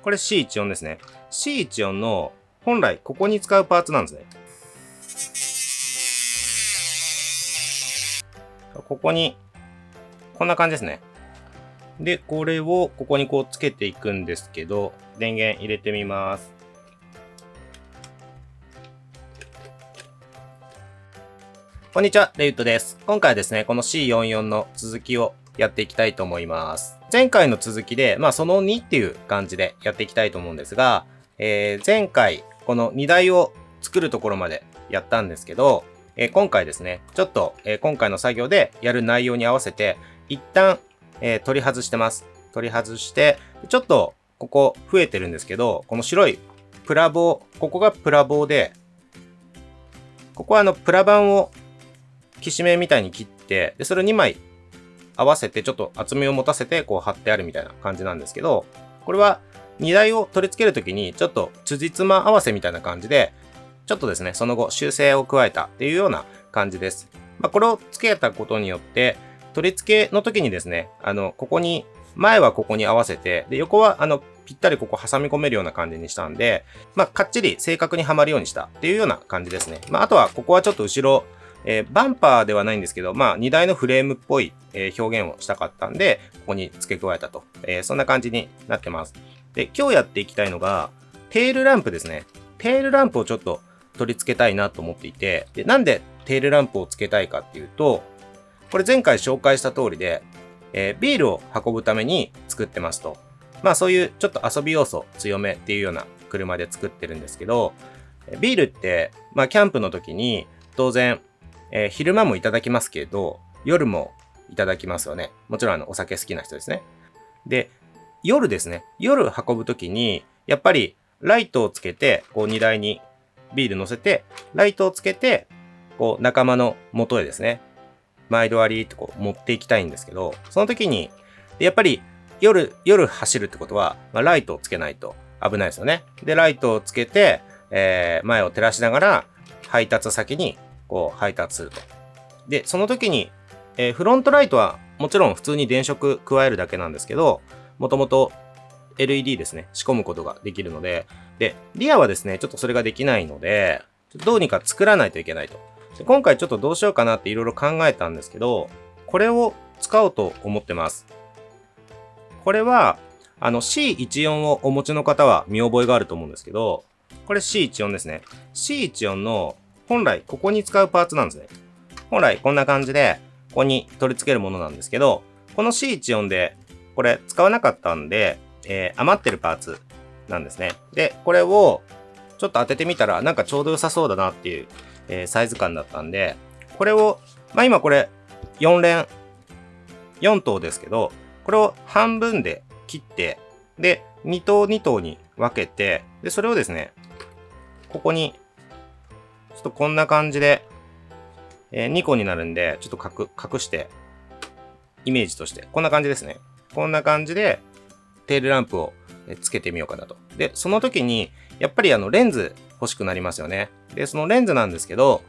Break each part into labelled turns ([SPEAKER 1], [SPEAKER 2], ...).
[SPEAKER 1] これ C14 ですね。C14 の本来ここに使うパーツなんですね。ここに、こんな感じですね。で、これをここにこうつけていくんですけど、電源入れてみます。こんにちは、レイウッドです。今回はですね、この C44 の続きをやっていきたいと思います。前回の続きで、その2っていう感じでやっていきたいと思うんですが、前回、この荷台を作るところまでやったんですけど、今回ですね、ちょっと、今回の作業でやる内容に合わせて、一旦、取り外してます。取り外して、ちょっと、ここ増えてるんですけど、この白いプラ棒、ここがプラ棒で、ここはプラ板をきしめみたいに切って、で、それを2枚合わせてちょっと厚みを持たせてこう貼ってあるみたいな感じなんですけど、これは荷台を取り付けるときにちょっと辻褄合わせみたいな感じで、ちょっとですね、その後修正を加えたっていうような感じです。これを付けたことによって、取り付けの時にですね、ここに、前はここに合わせて、で、横はぴったりここ挟み込めるような感じにしたんで、かっちり正確にはまるようにしたっていうような感じですね。あとはここはちょっと後ろ、バンパーではないんですけど、荷台のフレームっぽい、表現をしたかったんで、ここに付け加えたと。そんな感じになってます。で、今日やっていきたいのが、テールランプですね。テールランプをちょっと取り付けたいなと思っていて、で、なんでテールランプを付けたいかっていうと、これ前回紹介した通りで、ビールを運ぶために作ってますと。そういうちょっと遊び要素強めっていうような車で作ってるんですけど、ビールって、キャンプの時に当然、昼間もいただきますけど、夜もいただきますよね。もちろんお酒好きな人ですね。で、夜ですね。夜運ぶときに、やっぱりライトをつけて、こう荷台にビール乗せて、ライトをつけて、こう仲間の元へですね、毎度ありってこう持っていきたいんですけど、その時に、やっぱり夜走るってことは、ライトをつけないと危ないですよね。で、ライトをつけて、前を照らしながら配達先にこう配達すると。で、その時に、フロントライトはもちろん普通に電飾加えるだけなんですけど、もともと LED ですね、仕込むことができるので、で、リアはですね、ちょっとそれができないので、どうにか作らないといけないと。で今回ちょっとどうしようかなっていろいろ考えたんですけど、これを使おうと思ってます。これは、C14 をお持ちの方は見覚えがあると思うんですけど、これ C14 ですね。C14 の本来ここに使うパーツなんですね。本来こんな感じで、ここに取り付けるものなんですけど、この C14 でこれ使わなかったんで、余ってるパーツなんですね。で、これをちょっと当ててみたらなんかちょうど良さそうだなっていう、サイズ感だったんで、これを、今これ4連、4等ですけど、これを半分で切って、で、2等2等に分けて、で、それをですね、ここに、ちょっとこんな感じで、2個になるんで、ちょっと隠して、イメージとして、こんな感じですね。こんな感じで、テールランプをつけてみようかなと。で、その時に、やっぱりレンズ欲しくなりますよね。で、そのレンズなんですけど、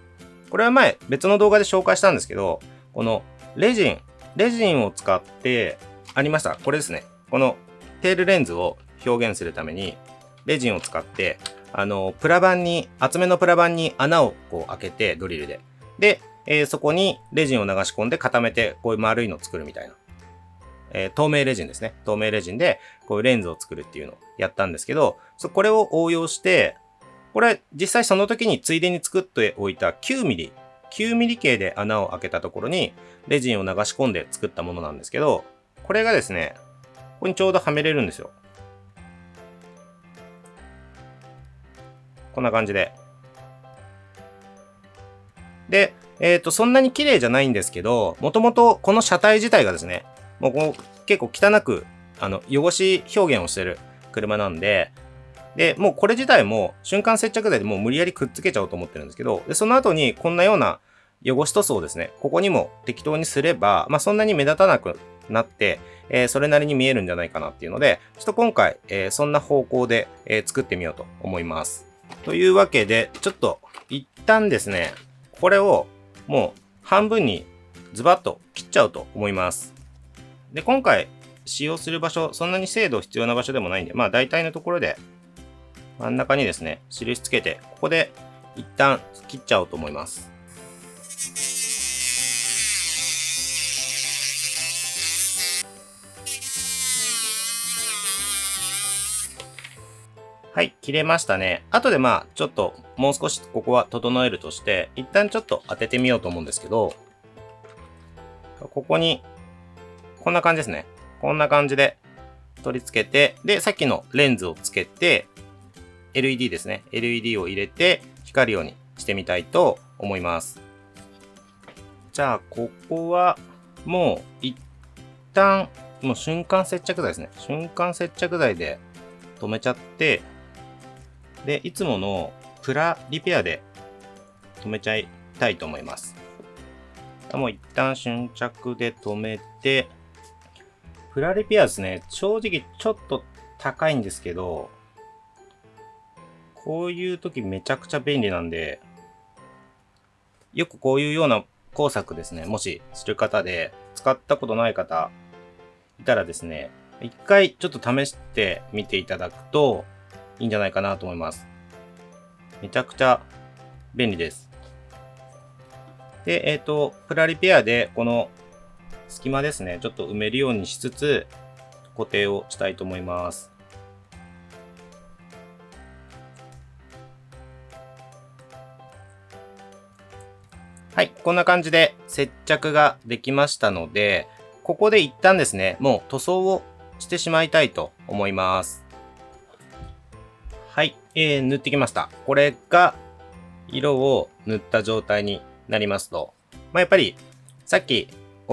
[SPEAKER 1] これは前、別の動画で紹介したんですけど、このレジンを使って、ありました。これですね。このテールレンズを表現するために、レジンを使って、プラ板に、厚めのプラ板に穴をこう開けて、ドリルで。で、そこにレジンを流し込んで固めて、こういう丸いのを作るみたいな。透明レジンですね。透明レジンで、こういうレンズを作るっていうのをやったんですけど、これを応用して、これ実際その時についでに作っておいた9ミリ径で穴を開けたところにレジンを流し込んで作ったものなんですけど、これがですね、ここにちょうどはめれるんですよ。こんな感じで。で、そんなに綺麗じゃないんですけど、もともとこの車体自体がですね、もうこう結構汚く、汚し表現をしてる車なんで、で、もうこれ自体も瞬間接着剤でもう無理やりくっつけちゃおうと思ってるんですけど、で、その後にこんなような汚し塗装をですね、ここにも適当にすれば、そんなに目立たなくなって、それなりに見えるんじゃないかなっていうので、ちょっと今回、そんな方向で、作ってみようと思います。というわけで、ちょっと一旦ですね、これをもう半分にズバッと切っちゃうと思います。で、今回使用する場所、そんなに精度必要な場所でもないんで、まあ大体のところで真ん中にですね、印つけて、ここで一旦切っちゃおうと思います。はい、切れましたね。後でまあ、ちょっともう少しここは整えるとして、一旦ちょっと当ててみようと思うんですけど、ここに、こんな感じですね。こんな感じで取り付けて、で、さっきのレンズをつけて、LED ですね。LED を入れて光るようにしてみたいと思います。じゃあ、ここはもう一旦、もう瞬間接着剤ですね。瞬間接着剤で止めちゃって、で、いつものプラリペアで止めちゃいたいと思います。もう一旦瞬着で止めて、プラリペアですね。正直ちょっと高いんですけど、こういう時めちゃくちゃ便利なんで、よくこういうような工作ですね、もしする方で使ったことない方いたらですね、一回ちょっと試してみていただくといいんじゃないかなと思います。めちゃくちゃ便利です。で、プラリペアでこの隙間ですね、ちょっと埋めるようにしつつ固定をしたいと思います。はい、こんな感じで接着ができましたので、ここで一旦ですね、もう塗装をしてしまいたいと思います。はい、塗ってきました。これが色を塗った状態になりますと、やっぱりさっき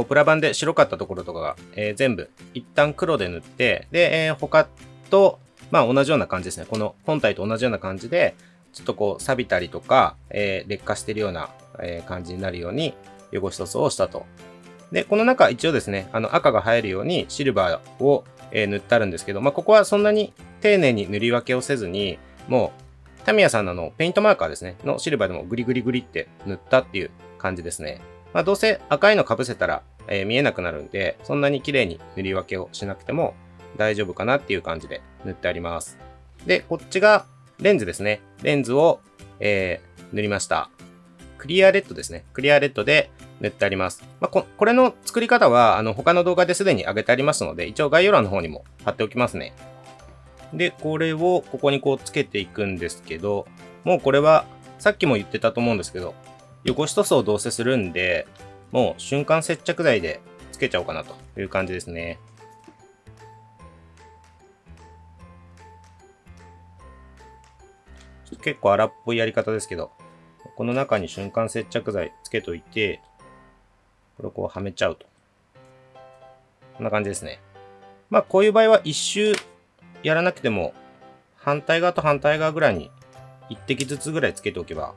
[SPEAKER 1] プラ板で白かったところとかが、全部一旦黒で塗って、で、他と、同じような感じですね。この本体と同じような感じで、ちょっとこう錆びたりとか、劣化しているような、感じになるように汚し塗装をしたと。で、この中一応ですね、赤が入るようにシルバーを、塗ってあるんですけど、ここはそんなに丁寧に塗り分けをせずに、もうタミヤさんのペイントマーカーですね、のシルバーでもグリグリグリって塗ったっていう感じですね。どうせ赤いの被せたら、見えなくなるんで、そんなに綺麗に塗り分けをしなくても大丈夫かなっていう感じで塗ってあります。で、こっちがレンズですね。レンズを、塗りました。クリアレッドですね。クリアレッドで塗ってあります。これの作り方は、他の動画ですでに上げてありますので、一応概要欄の方にも貼っておきますね。で、これをここにこうつけていくんですけど、もうこれはさっきも言ってたと思うんですけど、汚し塗装をどうせするんで、もう瞬間接着剤でつけちゃおうかなという感じですね。結構荒っぽいやり方ですけど、この中に瞬間接着剤つけといて、これをこうはめちゃうと。こんな感じですね。こういう場合は一周やらなくても、反対側と反対側ぐらいに一滴ずつぐらいつけておけば、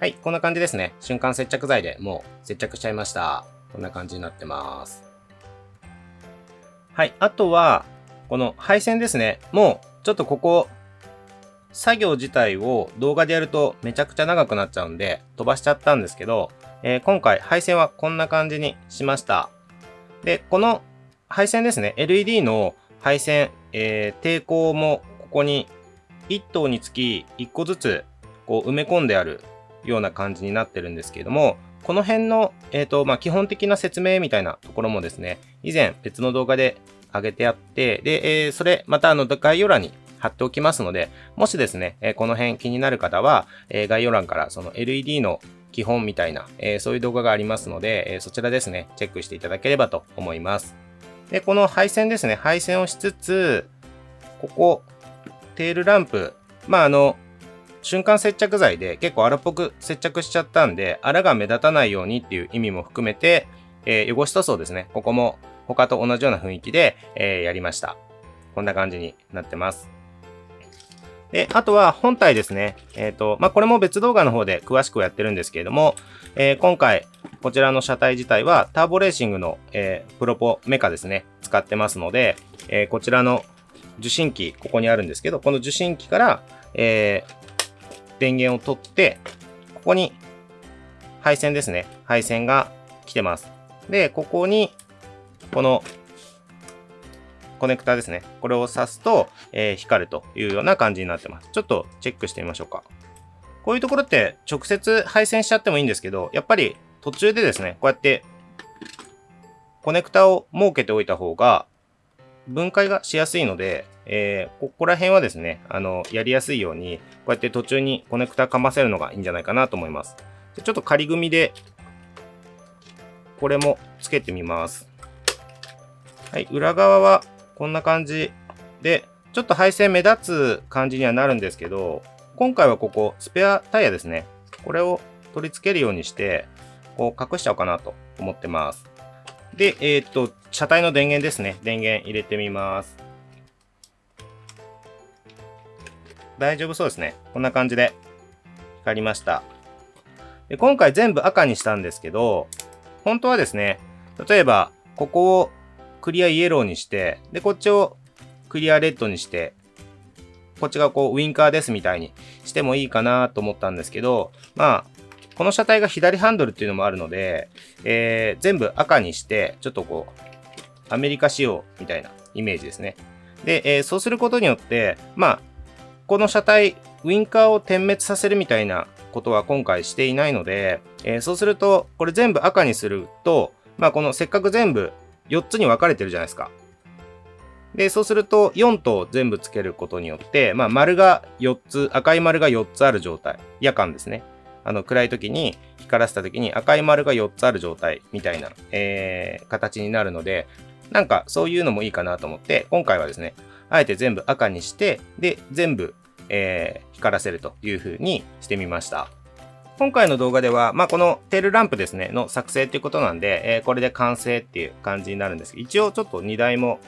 [SPEAKER 1] はい、こんな感じですね。瞬間接着剤でもう接着しちゃいました。こんな感じになってます。はい、あとは、この配線ですね。もうちょっとここ、作業自体を動画でやるとめちゃくちゃ長くなっちゃうんで飛ばしちゃったんですけど、今回配線はこんな感じにしました。で、この配線ですね。LED の配線、抵抗もここに1灯につき1個ずつこう埋め込んであるような感じになってるんですけれども、この辺の、基本的な説明みたいなところもですね、以前別の動画で上げてあって、で、それまた概要欄に貼っておきますので、もしですね、この辺気になる方は、概要欄からその LED の基本みたいな、そういう動画がありますので、そちらですね、チェックしていただければと思います。で、この配線ですね、配線をしつつ、ここ、テールランプ、瞬間接着剤で結構荒っぽく接着しちゃったんで、荒が目立たないようにっていう意味も含めて、汚し塗装ですね、ここも他と同じような雰囲気で、やりました。こんな感じになってます。で、あとは本体ですね。これも別動画の方で詳しくやってるんですけれども、今回、こちらの車体自体はターボレーシングの、プロポメカですね、使ってますので、こちらの受信機、ここにあるんですけど、この受信機から、電源を取って、ここに配線ですね。配線が来てます。で、ここに、このコネクターですね。これを挿すと、光るというような感じになってます。ちょっとチェックしてみましょうか。こういうところって直接配線しちゃってもいいんですけど、やっぱり途中でですね、こうやってコネクタを設けておいた方が分解がしやすいので、ここら辺はですね、やりやすいように、こうやって途中にコネクタかませるのがいいんじゃないかなと思います。でちょっと仮組みで、これもつけてみます。はい、裏側はこんな感じで、ちょっと配線目立つ感じにはなるんですけど、今回はここ、スペアタイヤですね。これを取り付けるようにして、こう隠しちゃおうかなと思ってます。で、車体の電源ですね。電源入れてみます。大丈夫そうですね。こんな感じで光りました。で今回全部赤にしたんですけど、本当はですね、例えば、ここをクリアイエローにして、で、こっちをクリアレッドにして、こっちがこうウインカーですみたいにしてもいいかなと思ったんですけど、まあ、この車体が左ハンドルっていうのもあるので、全部赤にして、ちょっとこう、アメリカ仕様みたいなイメージですね。で、そうすることによって、まあ、この車体、ウインカーを点滅させるみたいなことは今回していないので、そうすると、これ全部赤にすると、まあ、このせっかく全部4つに分かれてるじゃないですか。で、そうすると4と全部つけることによって、まあ、丸が4つ、赤い丸が4つある状態。夜間ですね。暗い時に光らせた時に赤い丸が4つある状態みたいな、形になるので、なんかそういうのもいいかなと思って、今回はですね、あえて全部赤にして、で、全部、光らせるという風にしてみました。今回の動画では、まあ、このテールランプですね、の作成っていうことなんで、これで完成っていう感じになるんですけど、一応ちょっと荷台も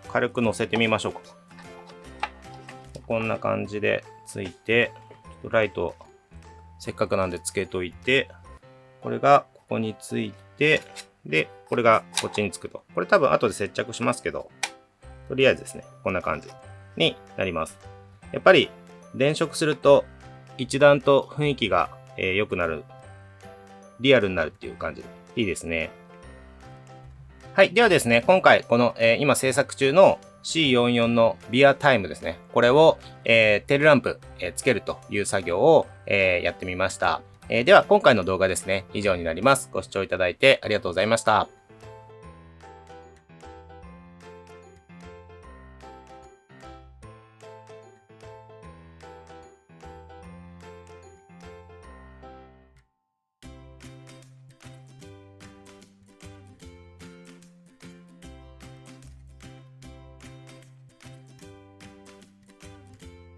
[SPEAKER 1] 軽く乗せてみましょうか。こんな感じでついて、ライト、せっかくなんでつけといて、これがここについて、で、これがこっちにつくと。これ多分後で接着しますけど、とりあえずですね、こんな感じになります。やっぱり電飾すると一段と雰囲気が良くなる、リアルになるっていう感じでいいですね。はい。ではですね、今回この、今制作中の C44 のビアタイムですね。これを、テールランプ、つけるという作業を、やってみました。では今回の動画ですね、以上になります。ご視聴いただいてありがとうございました。